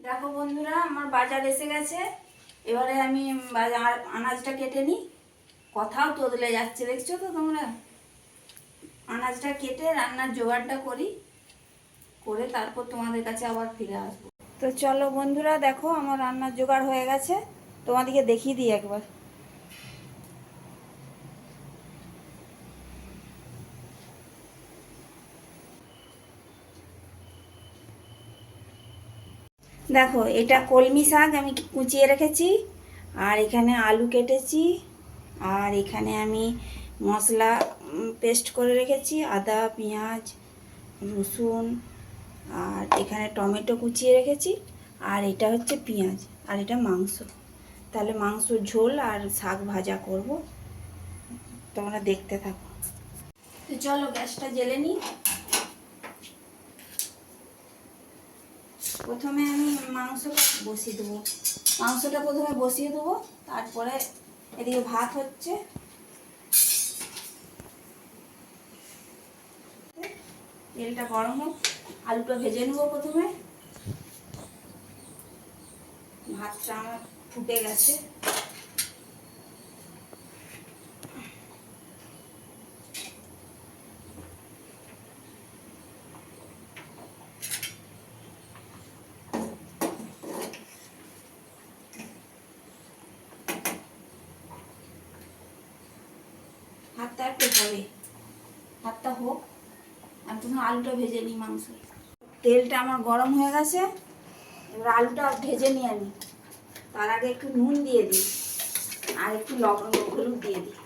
দেখো বন্ধুরা, আমার বাজার এসে গেছে। এবারে আমি বাজার আনাজটা কেটে নিই। কথাও তোদলে যাচ্ছে, দেখছো তো তোমরা। আনাজটা কেটে রান্নার জোগাড়টা করি, করে তারপর তোমাদের কাছে আবার ফিরে আসবো। তো চলো বন্ধুরা, দেখো আমার রান্নার জোগাড় হয়ে গেছে, তোমাদেরকে দেখিয়ে দিই একবার। দেখো, এটা কলমি শাক আমি কুচিয়ে রেখেছি, আর এখানে আলু কেটেছি, আর এখানে আমি মশলা পেস্ট করে রেখেছি, আদা পেঁয়াজ রসুন, আর এখানে টমেটো কুচিয়ে রেখেছি, আর এটা হচ্ছে পেঁয়াজ, আর এটা মাংস। তাহলে মাংস ঝোল আর শাক ভাজা করব, তোমরা দেখতে থাকো। তো চলো গ্যাসটা জ্বেলে নিই। প্রথমে আমি মাংসটা বসিয়ে দেবো। মাংসটা প্রথমে বসিয়ে দেবো, তারপরে এদিকে ভাত হচ্ছে। তেলটা গরম হোক, আলুটা ভেজে নেবো প্রথমে। ভাতটা আমার ফুটে গেছে। ভাতটা একটু হবে, ভাতটা হোক, আর তুমি আলুটা ভেজে নিই। মাংস তেলটা আমার গরম হয়ে গেছে, এবার আলুটা ভেজে নিই আমি। তার আগে একটু নুন দিয়ে দিই, আর একটু লবণ হলুদ দিয়ে দিই,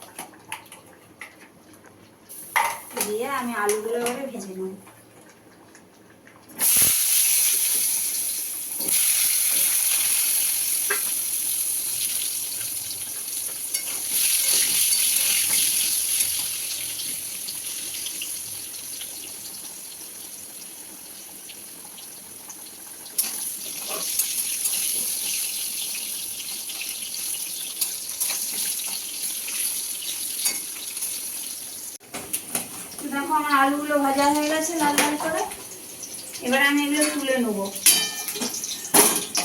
দিয়ে আমি আলুগুলো এবারে ভেজে নেব। দেখো আমার আলুগুলো ভাজা হয়ে গেছে লাল লাল করে। এবার আমি এগুলো তুলে নেবো,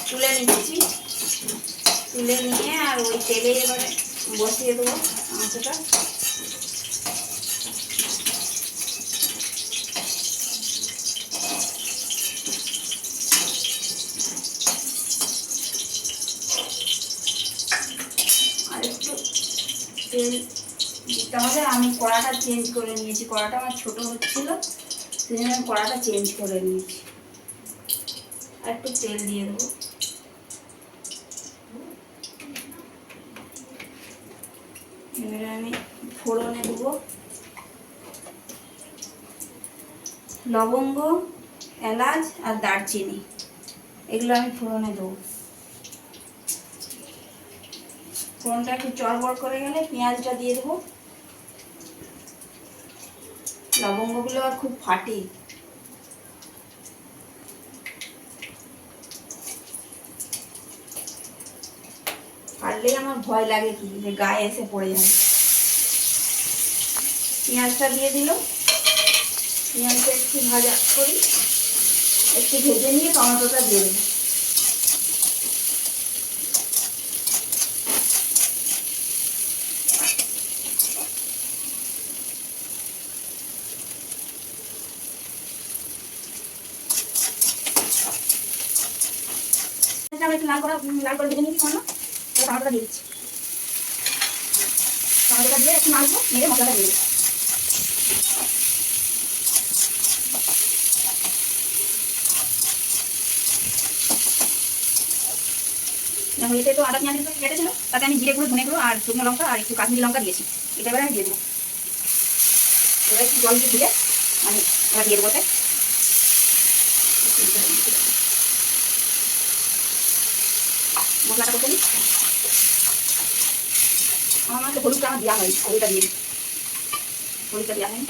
তুলে নিচ্ছি। তুলে নিয়ে আর ওই তেলে এবারে বসিয়ে দেবো মাংসটা। আর একটু তেল দিতে হবে। আমি কড়াটা চেঞ্জ করে নিয়েছি, কড়াটা আমার ছোটো হচ্ছিল, সেই জন্য আমি কড়াটা চেঞ্জ করে নিয়েছি। আর একটু তেল দিয়ে দেবো। এবারে আমি ফোড়নে দেবো লবঙ্গ, এলাচ আর দারচিনি, এগুলো আমি ফোড়নে দেবো। ফোড়নটা একটু চড়বড় করে গেলে পেঁয়াজটা দিয়ে দেবো। লবঙ্গগুলো আর খুব ফাটে। ফাটলেই আমার ভয় লাগে কি যে গায়ে এসে পড়ে যাবে। পেঁয়াজটা দিয়ে দিল, পেঁয়াজটা একটু ভাজা করি, একটু ভেজে নিয়ে টমেটোটা দিয়ে দেবো। একটু লাল করে ভেজে নিয়েছি, টমেটোটা দিয়ে দিচ্ছি। টমেটোটা দিয়ে একটু নাড়বো, নিয়ে মশলাটা দিয়ে দেবো। দেখো এতে তো আদা পেঁয়াজ কেটেছিল, তাতে আমি জিরে গুঁড়ো, ধনে গুঁড়ো আর শুকনো লঙ্কা আর একটু কাশ্মীরি লঙ্কা দিয়েছি। এটা এবারে আমি দিয়ে দেবো। এবার একটু জল দিয়ে ধুয়ে মানে এবার দিয়ে দেবো। মশলাটা করতে নিই। আমার মনে হচ্ছে হলুদটা আমার দেওয়া হয়নি, হলুদটা দিয়ে দিই। হলুদটা দেওয়া হয়নি,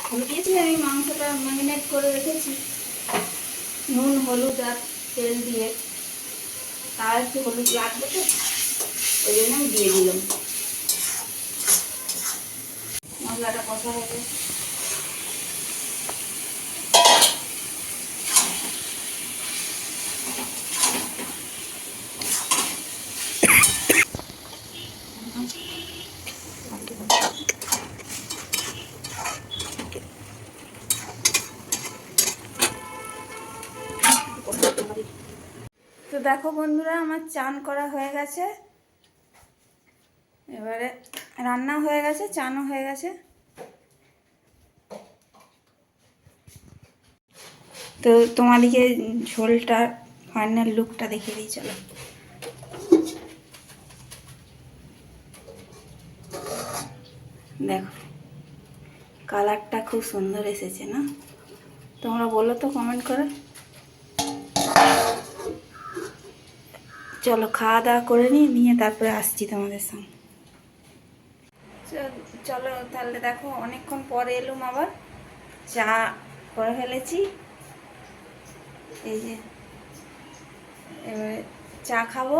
হলুদ দিয়েছি। আমি মাংসটা ম্যারিনেট করে রেখেছি নুন হলুদ আর তেল দিয়ে, তার একটু হলুদ লাগবে তো, ওই জন্য আমি দিয়ে দিলাম। মশলাটা কষা হবে, দেখো বন্ধুরা, আমার চান করা হয়ে গেছে, এবারে রান্না হয়ে গেছে, চানও হয়ে গেছে। তো তোমাদেরকে ঝোলটার ফাইনাল লুকটা দেখিয়ে দিই, চলো। দেখো কালারটা খুব সুন্দর এসেছে না? তোমরা বলো তো কমেন্ট করে। চলো খাওয়া দাওয়া করে নিয়ে তারপরে আসছি তোমাদের সঙ্গে। চলো তাহলে, দেখো অনেকক্ষণ পরে এলুম, আবার চা করে ফেলেছি, এই যে এবারে চা খাবো।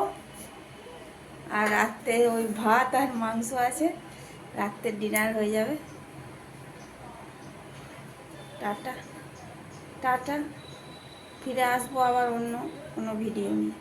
আর রাত্রে ওই ভাত আর মাংস আছে, রাত্রের ডিনার হয়ে যাবে। টাটা টাটা, ফিরে আসবো আবার অন্য কোনো ভিডিও নিয়ে।